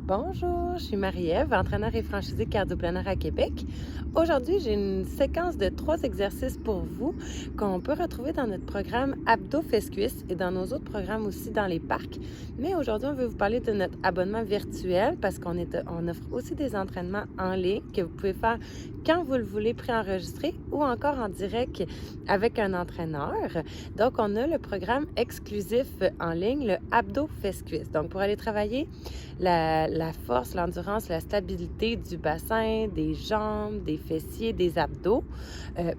Bonjour, je suis Marie-Ève, entraîneur et franchisée cardioplaneur à Québec. Aujourd'hui, j'ai une séquence de 3 exercices pour vous qu'on peut retrouver dans notre programme Abdos Fesses Cuisses et dans nos autres programmes aussi dans les parcs. Mais aujourd'hui, on veut vous parler de notre abonnement virtuel parce qu'on offre aussi des entraînements en ligne que vous pouvez faire quand vous le voulez préenregistrer ou encore en direct avec un entraîneur. Donc, on a le programme exclusif en ligne, le Abdos Fesses Cuisses. Donc, pour aller travailler la force, l'endurance, la stabilité du bassin, des jambes, des fessiers, des abdos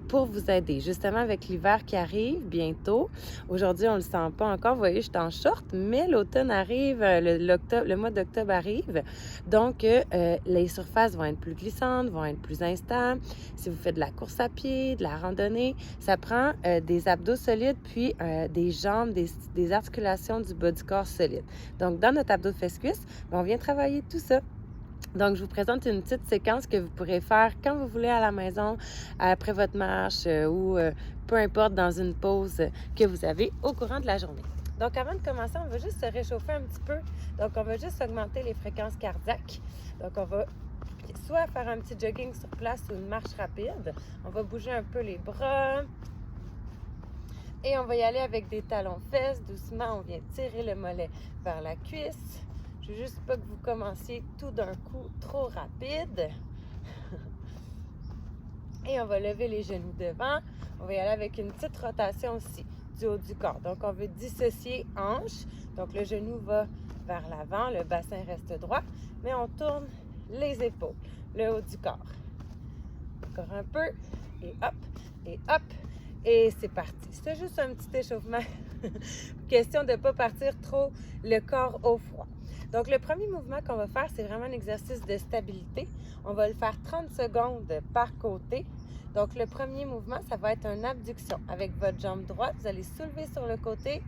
pour vous aider. Justement, avec l'hiver qui arrive bientôt, aujourd'hui, on ne le sent pas encore. Vous voyez, je suis en short, mais l'automne arrive, le mois d'octobre arrive. Donc, les surfaces vont être plus glissantes, vont être plus instables. Si vous faites de la course à pied, de la randonnée, ça prend des abdos solides, puis des jambes, des articulations du bas du corps solides. Donc, dans notre abdos fesses-cuisses, on vient travailler tout ça. Donc, je vous présente une petite séquence que vous pourrez faire quand vous voulez à la maison, après votre marche ou peu importe dans une pause que vous avez au courant de la journée. Donc, avant de commencer, on va juste se réchauffer un petit peu. Donc, on va juste augmenter les fréquences cardiaques. Donc, on va soit faire un petit jogging sur place ou une marche rapide. On va bouger un peu les bras. Et on va y aller avec des talons fesses. Doucement, on vient tirer le mollet vers la cuisse. Je veux juste pas que vous commenciez tout d'un coup trop rapide. Et on va lever les genoux devant. On va y aller avec une petite rotation aussi du haut du corps. Donc, on veut dissocier hanche. Donc, le genou va vers l'avant, le bassin reste droit, mais on tourne les épaules, le haut du corps. Encore un peu, et hop, et hop. Et c'est parti. C'est juste un petit échauffement. Question de ne pas partir trop le corps au froid. Donc, le premier mouvement qu'on va faire, c'est vraiment un exercice de stabilité. On va le faire 30 secondes par côté. Donc, le premier mouvement, ça va être une abduction. Avec votre jambe droite, vous allez soulever sur le côté,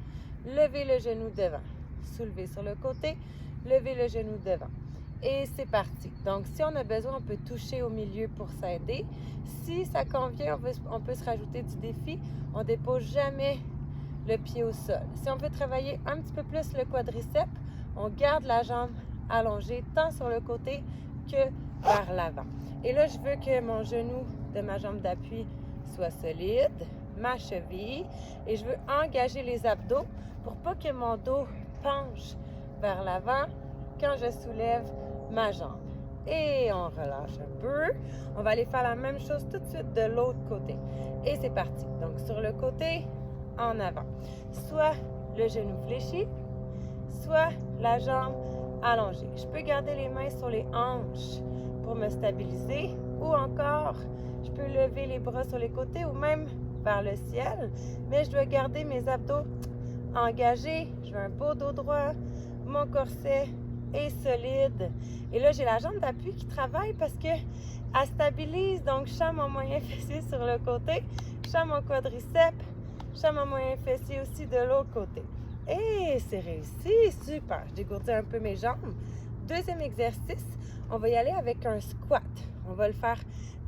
lever le genou devant. Soulever sur le côté, lever le genou devant. Et c'est parti. Donc, si on a besoin, on peut toucher au milieu pour s'aider. Si ça convient, on peut se rajouter du défi. On ne dépose jamais le pied au sol. Si on veut travailler un petit peu plus le quadriceps, on garde la jambe allongée tant sur le côté que vers l'avant. Et là, je veux que mon genou de ma jambe d'appui soit solide, ma cheville, et je veux engager les abdos pour pas que mon dos penche vers l'avant quand je soulève ma jambe. Et on relâche un peu. On va aller faire la même chose tout de suite de l'autre côté. Et c'est parti. Donc, sur le côté, en avant. Soit le genou fléchi, soit la jambe allongée. Je peux garder les mains sur les hanches pour me stabiliser ou encore, je peux lever les bras sur les côtés ou même vers le ciel, mais je dois garder mes abdos engagés. Je veux un beau dos droit, mon corset est solide. Et là, j'ai la jambe d'appui qui travaille parce qu'elle stabilise. Donc, je sens mon moyen fessier sur le côté, je sens mon quadriceps, je sens mon moyen fessier aussi de l'autre côté. Et c'est réussi, super. Je dégourdis un peu mes jambes. Deuxième exercice, on va y aller avec un squat. On va le faire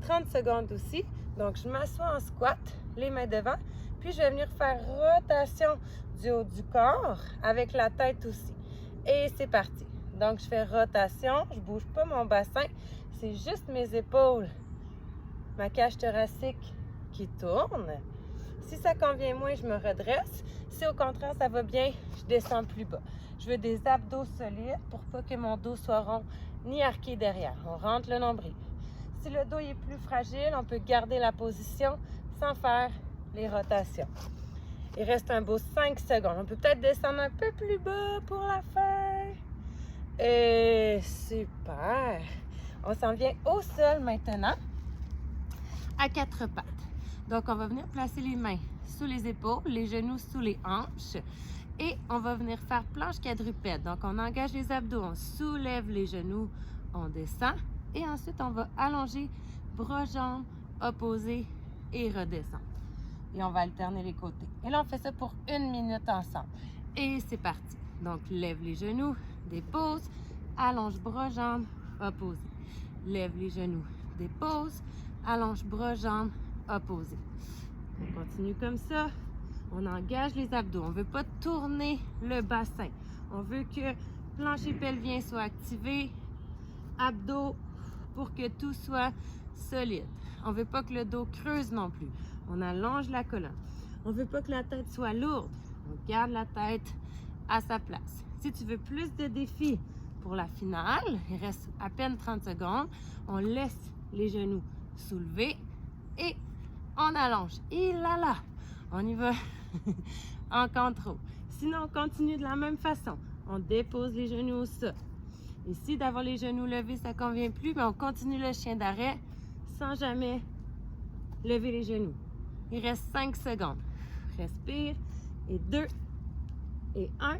30 secondes aussi. Donc, je m'assois en squat, les mains devant, puis je vais venir faire rotation du haut du corps avec la tête aussi. Et c'est parti. Donc, je fais rotation, je ne bouge pas mon bassin, c'est juste mes épaules, ma cage thoracique qui tourne. Si ça convient moins, je me redresse. Si au contraire, ça va bien, je descends plus bas. Je veux des abdos solides pour pas que mon dos soit rond ni arqué derrière. On rentre le nombril. Si le dos est plus fragile, on peut garder la position sans faire les rotations. Il reste un beau 5 secondes. On peut peut-être descendre un peu plus bas pour la fin. Et super! On s'en vient au sol maintenant, à 4 pattes. Donc, on va venir placer les mains sous les épaules, les genoux sous les hanches et on va venir faire planche quadrupède. Donc, on engage les abdos, on soulève les genoux, on descend et ensuite, on va allonger bras, jambes, opposés et redescendre. Et on va alterner les côtés. Et là, on fait ça pour 1 minute ensemble. Et c'est parti. Donc, lève les genoux, dépose, allonge bras, jambes, opposés. Lève les genoux, dépose, allonge bras, jambes, opposés. On continue comme ça. On engage les abdos. On ne veut pas tourner le bassin. On veut que le plancher pelvien soit activé, abdos pour que tout soit solide. On ne veut pas que le dos creuse non plus. On allonge la colonne. On ne veut pas que la tête soit lourde. On garde la tête à sa place. Si tu veux plus de défis pour la finale, il reste à peine 30 secondes, on laisse les genoux soulevés et on allonge. Et là, on y va en contrôle. Sinon, on continue de la même façon. On dépose les genoux au sol. Et si d'avoir les genoux levés, ça ne convient plus, mais on continue le chien d'arrêt sans jamais lever les genoux. Il reste 5 secondes. Respire. Et 2. Et 1.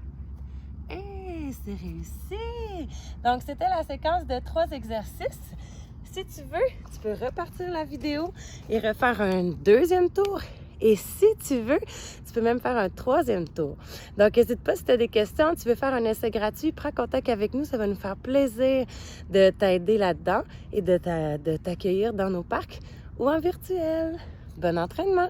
Et c'est réussi! Donc, c'était la séquence de 3 exercices. Si tu veux, tu peux repartir la vidéo et refaire un deuxième tour. Et si tu veux, tu peux même faire un 3e tour. Donc, n'hésite pas si tu as des questions, tu veux faire un essai gratuit, prends contact avec nous. Ça va nous faire plaisir de t'aider là-dedans et de t'accueillir dans nos parcs ou en virtuel. Bon entraînement!